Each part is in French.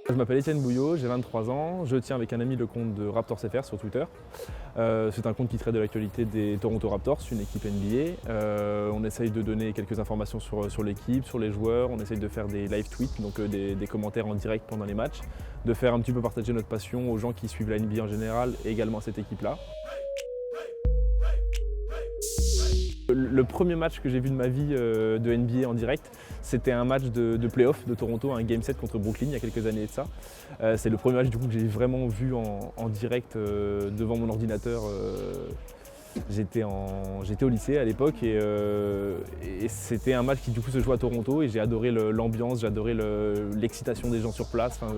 Je m'appelle Étienne Bouillot, j'ai 23 ans, je tiens avec un ami le compte de Raptors FR sur Twitter. C'est un compte qui traite de l'actualité des Toronto Raptors, une équipe NBA. On essaye de donner quelques informations sur l'équipe, sur les joueurs, on essaye de faire des live tweets, donc des commentaires en direct pendant les matchs, de faire un petit peu partager notre passion aux gens qui suivent la NBA en général et également à cette équipe-là. Le premier match que j'ai vu de ma vie de NBA en direct, c'était un match de play-off de Toronto, un Game 7 contre Brooklyn il y a quelques années de ça. C'est le premier match du coup, que j'ai vraiment vu en direct devant mon ordinateur. J'étais au lycée à l'époque et c'était un match qui du coup se jouait à Toronto et j'ai adoré l'ambiance, j'ai adoré l'excitation des gens sur place. Enfin,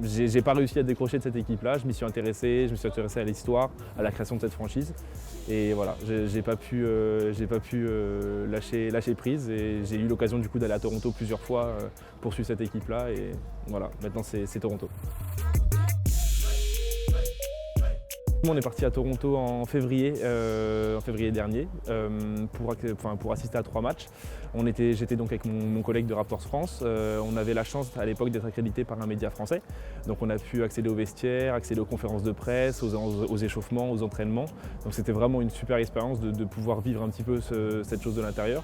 j'ai pas réussi à décrocher de cette équipe-là, je m'y suis intéressé à l'histoire, à la création de cette franchise et voilà, j'ai pas pu lâcher prise et j'ai eu l'occasion du coup d'aller à Toronto plusieurs fois pour suivre cette équipe-là et voilà, maintenant c'est Toronto. On est parti à Toronto en février dernier pour assister à 3 matchs. J'étais donc avec mon collègue de Raptors France. On avait la chance à l'époque d'être accrédité par un média français. Donc on a pu accéder aux vestiaires, accéder aux conférences de presse, aux échauffements, aux entraînements. Donc c'était vraiment une super expérience de pouvoir vivre un petit peu cette chose de l'intérieur.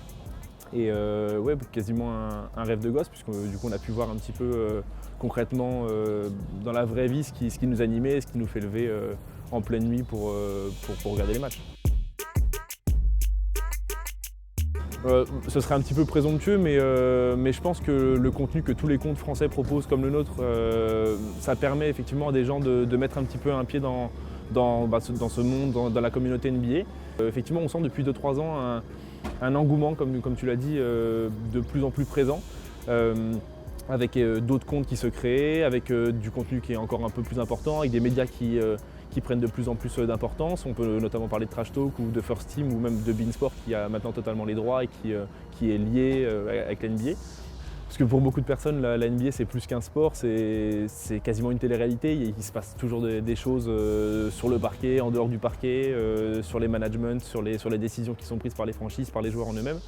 Et ouais, quasiment un rêve de gosse, puisque du coup on a pu voir un petit peu concrètement dans la vraie vie ce qui nous animait, ce qui nous fait lever en pleine nuit pour regarder les matchs. Ce serait un petit peu présomptueux, mais je pense que le contenu que tous les comptes français proposent comme le nôtre, ça permet effectivement à des gens de mettre un petit peu un pied dans ce monde, dans la communauté NBA. Effectivement, on sent depuis 2-3 ans un engouement, comme tu l'as dit, de plus en plus présent, avec d'autres comptes qui se créent, avec du contenu qui est encore un peu plus important, avec des médias qui prennent de plus en plus d'importance. On peut notamment parler de Trash Talk ou de First Team ou même de Beansport qui a maintenant totalement les droits et qui est lié avec la NBA. Parce que pour beaucoup de personnes, la NBA c'est plus qu'un sport, c'est quasiment une télé-réalité. Il se passe toujours des choses sur le parquet, en dehors du parquet, sur les managements, sur les décisions qui sont prises par les franchises, par les joueurs en eux-mêmes.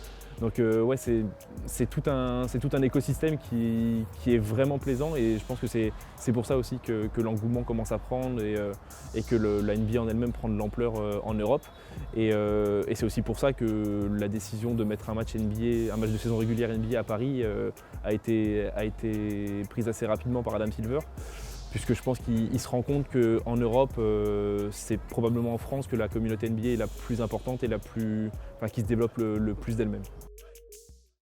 Donc ouais, c'est tout un écosystème qui est vraiment plaisant et je pense que c'est pour ça aussi que l'engouement commence à prendre et que la NBA en elle-même prend de l'ampleur en Europe. Et c'est aussi pour ça que la décision de mettre un match de saison régulière NBA à Paris a été prise assez rapidement par Adam Silver, puisque je pense qu'il se rend compte qu'en Europe, c'est probablement en France que la communauté NBA est la plus importante et qui se développe le plus d'elle-même.